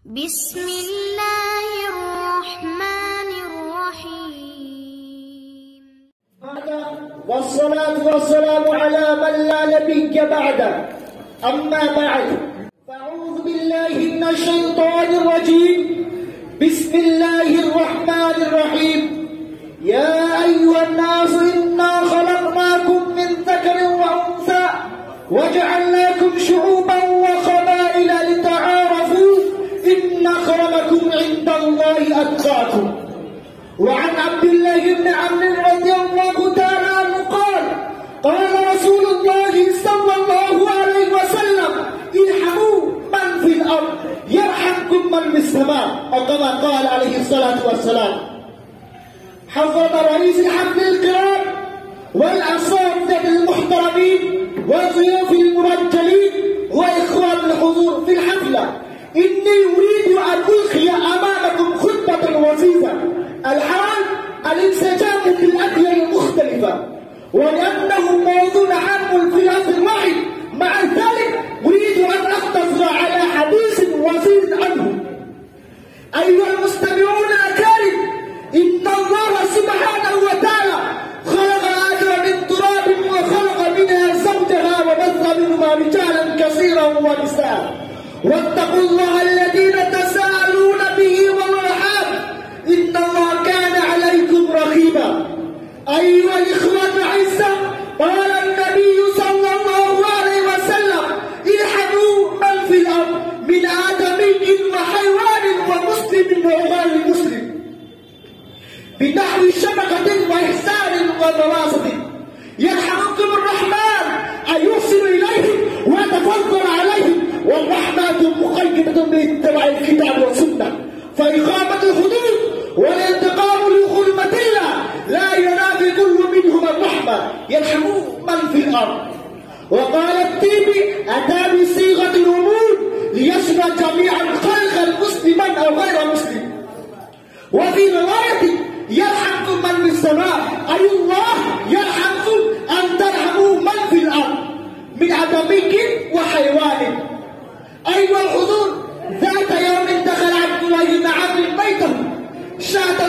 بسم الله الرحمن الرحيم. والصلاة والسلام على من لا نبي بعده. أما بعد، فأعوذ بالله من الشيطان الرجيم. بسم الله الرحمن الرحيم. يا أيها الناس إنا خلقناكم من ذكر وأنثى وجعلناكم شعوبا وقبائل لتعارفوا إن أكرمكم عند الله أتقاكم. وعن عبد الله بن عمرو رضي الله تعالى عنه قال: قال رسول الله صلى الله عليه وسلم: ارحموا من في الأرض يرحمكم من في السماء، أو كما قال عليه الصلاة والسلام. حضرة رئيس الحفل الكرام والأساتذة المحترمين والضيوف المرجلين وإخوان الحضور في الحفلة، إني أريد أن ألقي أمامكم خطبة وظيفة الحال الانسجام في الأديان المختلفة، ولأنه موضوع عام في الأمر الواحد. مع ذلك أريد أن أقتصر على حديث وزيد عنه. أيها المستمعون الأكارم، إن الله سبحانه وتعالى خلق آدم من تراب وخلق منها زوجها وبث منهما رجالا كثيرا ونساء، واتقوا الله الذين تساءلون به والأرحام إن الله كان عليكم رقيبا. أيها الإخوة الأعزاء، قال النبي صلى الله عليه وسلم: ارحموا من في الأرض من آدمي وحيوان ومسلم وغير مسلم، بنحو شفقة وإحسان وتواصل. يرحمكم الرحمن أن يحسن إليهم ويتفضل عليهم، والرحمة مقيدة باتباع الكتاب والسنة، فإقامة الحدود والانتقام لحرمة الله لا ينافي كل منهما الرحمة. يرحموا من في الأرض. وقال الطيبي: أتى بصيغة العموم ليشمل جميع الخلق المسلما أو غير مسلم. وفي رواية: يرحمكم من في السماء، أي الله يرحمكم أن ترحموا من في الأرض من آدمي وحيوان. أيها الحضور، ذات يوم دخل عبد الله بن عمرو بيته، شاة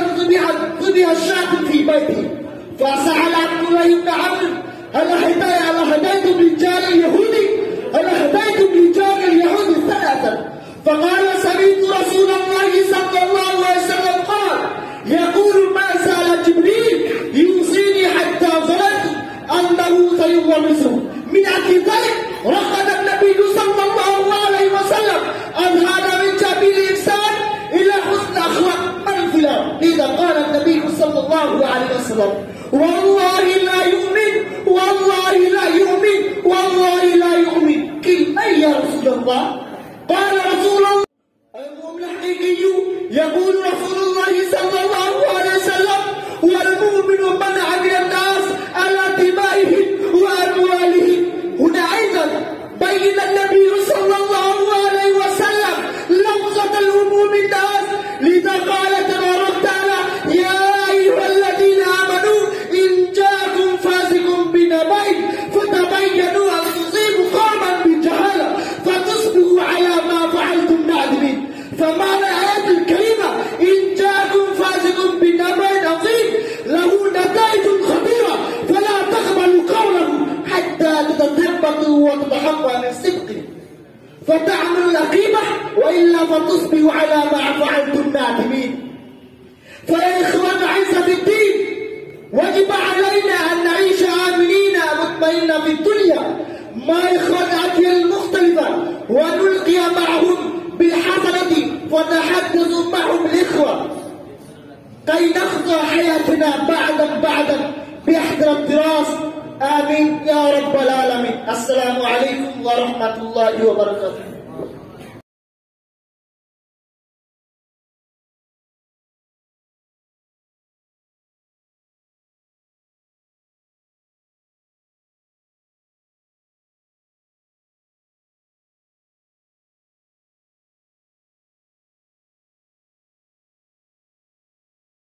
ذبح الشاة في بيته، فسأل عبد الله بن عمرو: هل هديتم رجال اليهودي؟ هل هديتم رجال اليهود ثلاثا؟ فقال: سمعت رسول الله صلى الله عليه وسلم قال: يقول ما زال جبريل يوصيني حتى ظننت أنه سيورثه. من أجل ذلك رقد النبي صلى الله عليه وسلم أن هذا من جميل الإنسان إلى حسن أخلاق من في الأرض. لذا قال النبي صلى الله عليه وسلم: والله لا يؤمن، والله لا يؤمن، والله لا يؤمن. قيل: من يا رسول الله؟ قال رسول الله: المؤمن الحقيقي يقول رسول الله صلى الله عليه وسلم: والمؤمن من عمل الناس على دمائهم وأموالهم. هنا أيضا بين النبي صلى الله عليه وسلم لفظة العموم الناس، لذا قال تبارك وتعالى: يا أيها الذين آمنوا إن جاءكم فاسق بنبأ فتبينوا أن تصيبوا قوما بجهالة فتصبحوا على ما فعلتم نادمين. فمعنى الآية الكريمة: إن جاءكم فاسق بنبأ عظيم له نتائج خطيرة، فلا تقبلوا قوله حتى تتثبتوا وتتحققوا من صدقه فتعملوا العقيبة، وإلا فتصبحوا على ما فعلتم نادمين. فيا إخوان عزة الدين، وجب علينا أن نعيش آمنين مطمئنين في الدنيا مع إخوان الأديان المختلفة، ونلقي معهم بالحسنة ونتحدث معهم الإخوة كي نخضع حياتنا بعدا باحترام الدراسة. آمين يا رب العالمين. السلام عليكم ورحمة الله وبركاته.